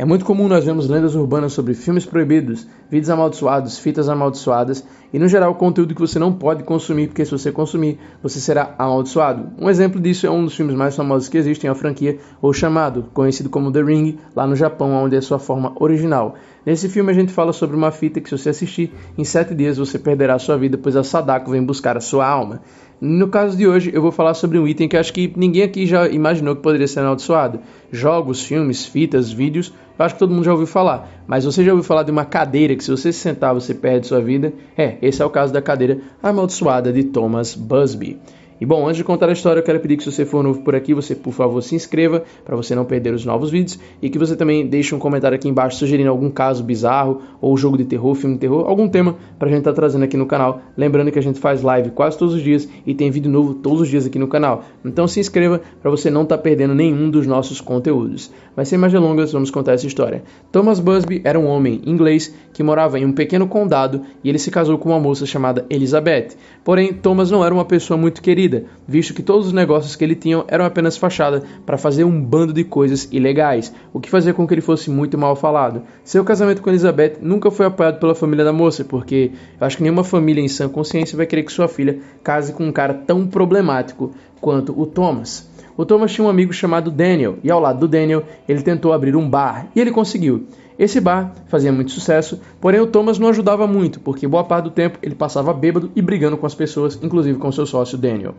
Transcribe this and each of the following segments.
É muito comum nós vermos lendas urbanas sobre filmes proibidos, vídeos amaldiçoados, fitas amaldiçoadas e, no geral, conteúdo que você não pode consumir, porque se você consumir, você será amaldiçoado. Um exemplo disso é um dos filmes mais famosos que existem, a franquia O Chamado, conhecido como The Ring, lá no Japão, onde é sua forma original. Nesse filme a gente fala sobre uma fita que, se você assistir, em 7 dias você perderá a sua vida, pois a Sadako vem buscar a sua alma. No caso de hoje, eu vou falar sobre um item que acho que ninguém aqui já imaginou que poderia ser amaldiçoado. Jogos, filmes, fitas, vídeos, eu acho que todo mundo já ouviu falar. Mas você já ouviu falar de uma cadeira que, se você se sentar, você perde sua vida? Esse é o caso da cadeira amaldiçoada de Thomas Busby. E bom, antes de contar a história, eu quero pedir que, se você for novo por aqui, você por favor se inscreva para você não perder os novos vídeos e que você também deixe um comentário aqui embaixo sugerindo algum caso bizarro ou jogo de terror, filme de terror, algum tema para a gente estar trazendo aqui no canal. Lembrando que a gente faz live quase todos os dias e tem vídeo novo todos os dias aqui no canal. Então se inscreva para você não estar perdendo nenhum dos nossos conteúdos. Mas sem mais delongas, vamos contar essa história. Thomas Busby era um homem inglês que morava em um pequeno condado e ele se casou com uma moça chamada Elizabeth. Porém, Thomas não era uma pessoa muito querida, visto que todos os negócios que ele tinha eram apenas fachada para fazer um bando de coisas ilegais, o que fazia com que ele fosse muito mal falado. Seu casamento com Elizabeth nunca foi apoiado pela família da moça, porque eu acho que nenhuma família em sã consciência vai querer que sua filha case com um cara tão problemático quanto o Thomas. O Thomas tinha um amigo chamado Daniel, e ao lado do Daniel, ele tentou abrir um bar, e ele conseguiu. Esse bar fazia muito sucesso, porém o Thomas não ajudava muito, porque boa parte do tempo ele passava bêbado e brigando com as pessoas, inclusive com seu sócio Daniel.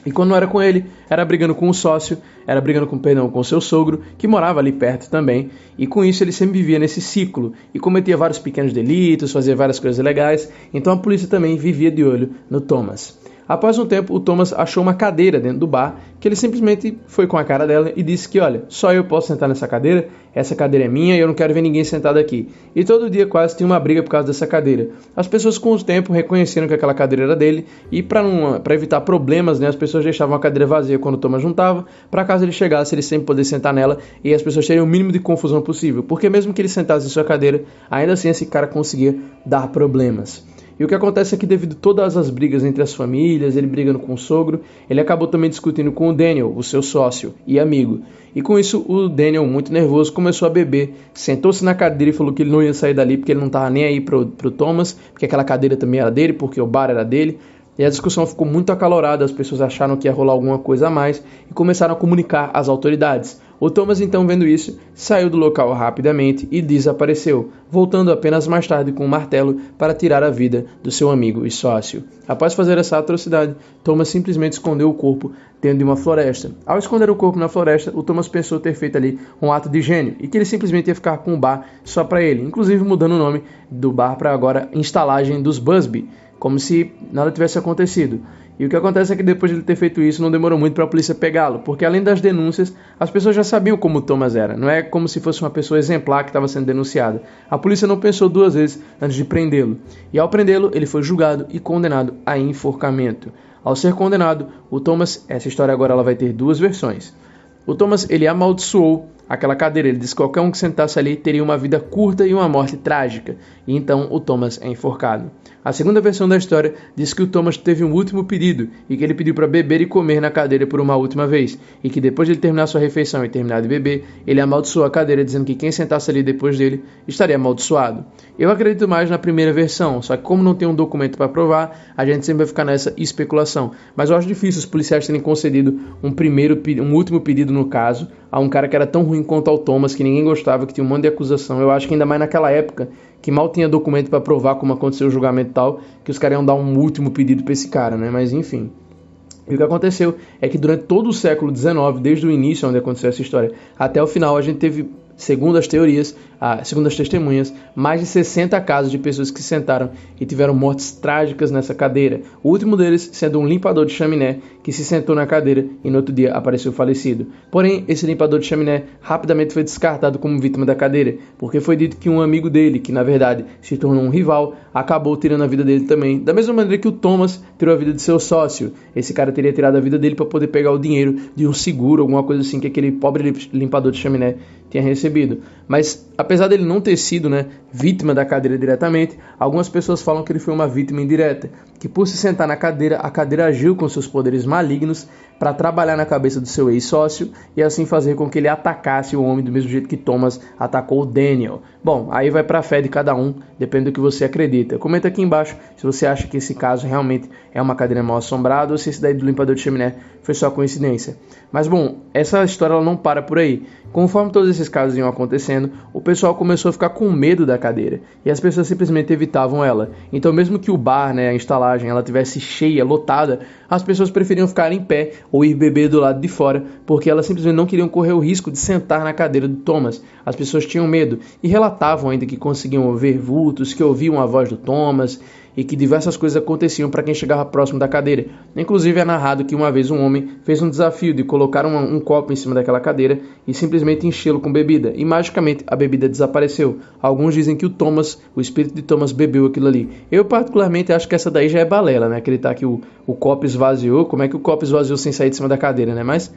E quando não era com ele, era brigando com o sócio, era brigando com seu sogro, que morava ali perto também, e com isso ele sempre vivia nesse ciclo, e cometia vários pequenos delitos, fazia várias coisas legais, então a polícia também vivia de olho no Thomas. Após um tempo, o Thomas achou uma cadeira dentro do bar, que ele simplesmente foi com a cara dela e disse que, olha, só eu posso sentar nessa cadeira, essa cadeira é minha e eu não quero ver ninguém sentado aqui. E todo dia quase tinha uma briga por causa dessa cadeira. As pessoas com o tempo reconheceram que aquela cadeira era dele e para evitar problemas, as pessoas deixavam a cadeira vazia quando o Thomas juntava, para caso ele chegasse, ele sempre poder sentar nela e as pessoas teriam o mínimo de confusão possível, porque mesmo que ele sentasse em sua cadeira, ainda assim esse cara conseguia dar problemas. E o que acontece é que, devido a todas as brigas entre as famílias, ele brigando com o sogro, ele acabou também discutindo com o Daniel, o seu sócio e amigo. E com isso, o Daniel, muito nervoso, começou a beber, sentou-se na cadeira e falou que ele não ia sair dali porque ele não estava nem aí pro Thomas, porque aquela cadeira também era dele, porque o bar era dele. E a discussão ficou muito acalorada, as pessoas acharam que ia rolar alguma coisa a mais e começaram a comunicar às autoridades. O Thomas, então, vendo isso, saiu do local rapidamente e desapareceu, voltando apenas mais tarde com um martelo para tirar a vida do seu amigo e sócio. Após fazer essa atrocidade, Thomas simplesmente escondeu o corpo dentro de uma floresta. Ao esconder o corpo na floresta, o Thomas pensou ter feito ali um ato de gênio e que ele simplesmente ia ficar com o bar só para ele, inclusive mudando o nome do bar para agora Estalagem dos Busby, como se nada tivesse acontecido. E o que acontece é que depois de ele ter feito isso, não demorou muito para a polícia pegá-lo, porque além das denúncias, as pessoas já sabiam como o Thomas era. Não é como se fosse uma pessoa exemplar que estava sendo denunciada. A polícia não pensou duas vezes antes de prendê-lo. E ao prendê-lo, ele foi julgado e condenado a enforcamento. Ao ser condenado, o Thomas, essa história agora ela vai ter duas versões. O Thomas, ele amaldiçoou aquela cadeira. Ele disse que qualquer um que sentasse ali teria uma vida curta e uma morte trágica. E então o Thomas é enforcado. A segunda versão da história diz que o Thomas teve um último pedido e que ele pediu para beber e comer na cadeira por uma última vez. E que depois de ele terminar sua refeição e terminar de beber, ele amaldiçoou a cadeira, dizendo que quem sentasse ali depois dele estaria amaldiçoado. Eu acredito mais na primeira versão, só que como não tem um documento para provar, a gente sempre vai ficar nessa especulação. Mas eu acho difícil os policiais terem concedido um último pedido no caso, a um cara que era tão ruim quanto ao Thomas, que ninguém gostava, que tinha um monte de acusação. Eu acho que ainda mais naquela época, que mal tinha documento para provar como aconteceu o julgamento e tal, que os caras iam dar um último pedido para esse cara, né? Mas enfim. E o que aconteceu é que durante todo o século XIX, desde o início onde aconteceu essa história, até o final, a gente teve, segundo as teorias, segundo as testemunhas, mais de 60 casos de pessoas que se sentaram e tiveram mortes trágicas nessa cadeira. O último deles sendo um limpador de chaminé que se sentou na cadeira e no outro dia apareceu falecido. Porém, esse limpador de chaminé rapidamente foi descartado como vítima da cadeira, porque foi dito que um amigo dele, que na verdade se tornou um rival, acabou tirando a vida dele também. Da mesma maneira que o Thomas tirou a vida de seu sócio. Esse cara teria tirado a vida dele para poder pegar o dinheiro de um seguro, alguma coisa assim que aquele pobre limpador de chaminé tinha recebido. Mas apesar dele não ter sido vítima da cadeira diretamente, algumas pessoas falam que ele foi uma vítima indireta, que por se sentar na cadeira, a cadeira agiu com seus poderes malignos para trabalhar na cabeça do seu ex-sócio e assim fazer com que ele atacasse o homem do mesmo jeito que Thomas atacou o Daniel. Bom, aí vai para a fé de cada um, depende do que você acredita. Comenta aqui embaixo se você acha que esse caso realmente é uma cadeira mal assombrada ou se esse daí do limpador de chaminé foi só coincidência. Mas bom, essa história ela não para por aí. Conforme todos esses casos iam acontecendo, o pessoal começou a ficar com medo da cadeira e as pessoas simplesmente evitavam ela. Então mesmo que o bar, a instalagem, ela tivesse cheia, lotada, as pessoas preferiam ficar em pé ou ir beber do lado de fora, porque elas simplesmente não queriam correr o risco de sentar na cadeira do Thomas. As pessoas tinham medo e relatavam ainda que conseguiam ver vultos, que ouviam a voz do Thomas e que diversas coisas aconteciam para quem chegava próximo da cadeira. Inclusive é narrado que uma vez um homem fez um desafio de colocar um copo em cima daquela cadeira e simplesmente enchê-lo com bebida, e magicamente a bebida desapareceu. Alguns dizem que o espírito de Thomas bebeu aquilo ali. Eu particularmente acho que essa daí já é balela, acreditar que o copo esvaziou. Como é que o copo esvaziou sem sair de cima da cadeira, Mas,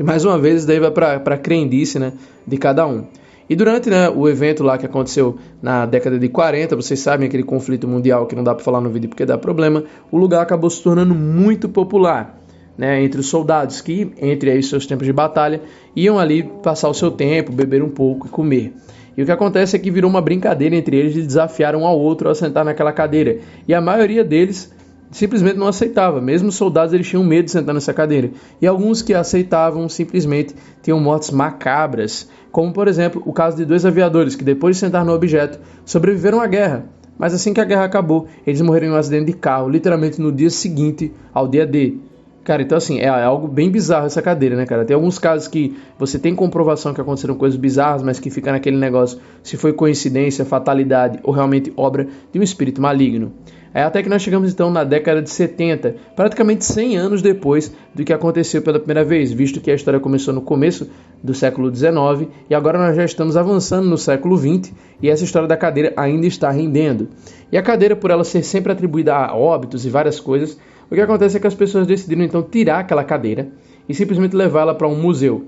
mais uma vez, isso daí vai para a crendice, de cada um. E durante o evento lá que aconteceu na década de 40, vocês sabem, aquele conflito mundial que não dá para falar no vídeo porque dá problema, o lugar acabou se tornando muito popular, entre os soldados que, entre aí seus tempos de batalha, iam ali passar o seu tempo, beber um pouco e comer. E o que acontece é que virou uma brincadeira entre eles de desafiar um ao outro a sentar naquela cadeira. E a maioria deles simplesmente não aceitava. Mesmo os soldados eles tinham medo de sentar nessa cadeira. E alguns que aceitavam simplesmente tinham mortes macabras. Como, por exemplo, o caso de 2 aviadores que depois de sentar no objeto sobreviveram à guerra. Mas assim que a guerra acabou, eles morreram em um acidente de carro, literalmente no dia seguinte ao dia D. Cara, então assim, é algo bem bizarro essa cadeira, cara? Tem alguns casos que você tem comprovação que aconteceram coisas bizarras, mas que fica naquele negócio se foi coincidência, fatalidade ou realmente obra de um espírito maligno. Até que nós chegamos então na década de 70, praticamente 100 anos depois do que aconteceu pela primeira vez, visto que a história começou no começo do século XIX e agora nós já estamos avançando no século XX e essa história da cadeira ainda está rendendo. E a cadeira, por ela ser sempre atribuída a óbitos e várias coisas, o que acontece é que as pessoas decidiram então tirar aquela cadeira e simplesmente levá-la para um museu.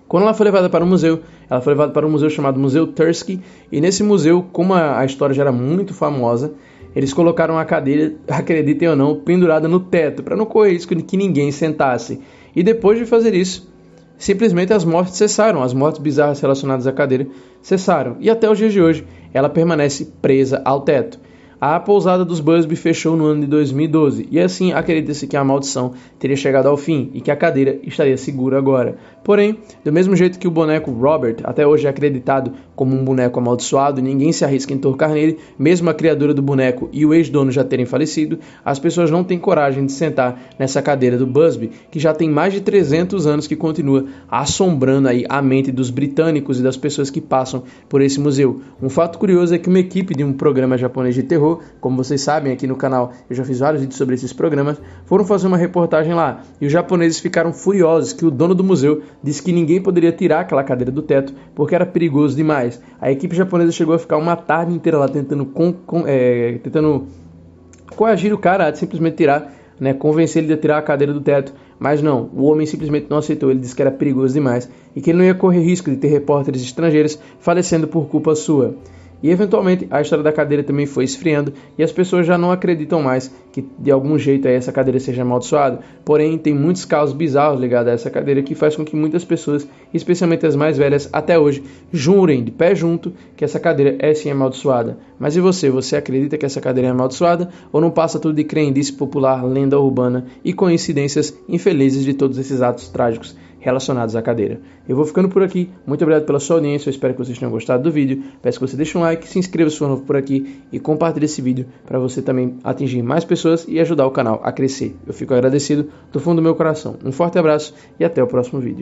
Quando ela foi levada para um museu, ela foi levada para um museu chamado Museu Tursky, e nesse museu, como a história já era muito famosa, eles colocaram a cadeira, acreditem ou não, pendurada no teto, para não correr risco de que ninguém sentasse. E depois de fazer isso, simplesmente as mortes cessaram, as mortes bizarras relacionadas à cadeira cessaram. E até os dias de hoje, ela permanece presa ao teto. A pousada dos Busby fechou no ano de 2012 e assim acredita-se que a maldição teria chegado ao fim e que a cadeira estaria segura agora. Porém, do mesmo jeito que o boneco Robert até hoje é acreditado como um boneco amaldiçoado e ninguém se arrisca em tocar nele, mesmo a criadora do boneco e o ex-dono já terem falecido, as pessoas não têm coragem de sentar nessa cadeira do Busby, que já tem mais de 300 anos que continua assombrando aí a mente dos britânicos e das pessoas que passam por esse museu. Um fato curioso é que uma equipe de um programa japonês de terror, como vocês sabem, aqui no canal eu já fiz vários vídeos sobre esses programas, foram fazer uma reportagem lá e os japoneses ficaram furiosos que o dono do museu disse que ninguém poderia tirar aquela cadeira do teto porque era perigoso demais. A equipe japonesa chegou a ficar uma tarde inteira lá tentando coagir o cara a simplesmente tirar, convencer ele de tirar a cadeira do teto, mas não, o homem simplesmente não aceitou. Ele disse que era perigoso demais e que ele não ia correr risco de ter repórteres estrangeiros falecendo por culpa sua. E eventualmente a história da cadeira também foi esfriando e as pessoas já não acreditam mais que de algum jeito essa cadeira seja amaldiçoada. Porém, tem muitos casos bizarros ligados a essa cadeira que faz com que muitas pessoas, especialmente as mais velhas, até hoje, jurem de pé junto que essa cadeira é sim amaldiçoada. Mas e você? Você acredita que essa cadeira é amaldiçoada ou não passa tudo de crendice popular, lenda urbana e coincidências infelizes de todos esses atos trágicos relacionados à cadeira? Eu vou ficando por aqui. Muito obrigado pela sua audiência. Eu espero que vocês tenham gostado do vídeo. Peço que você deixe um like, se inscreva se for novo por aqui e compartilhe esse vídeo para você também atingir mais pessoas e ajudar o canal a crescer. Eu fico agradecido do fundo do meu coração. Um forte abraço e até o próximo vídeo.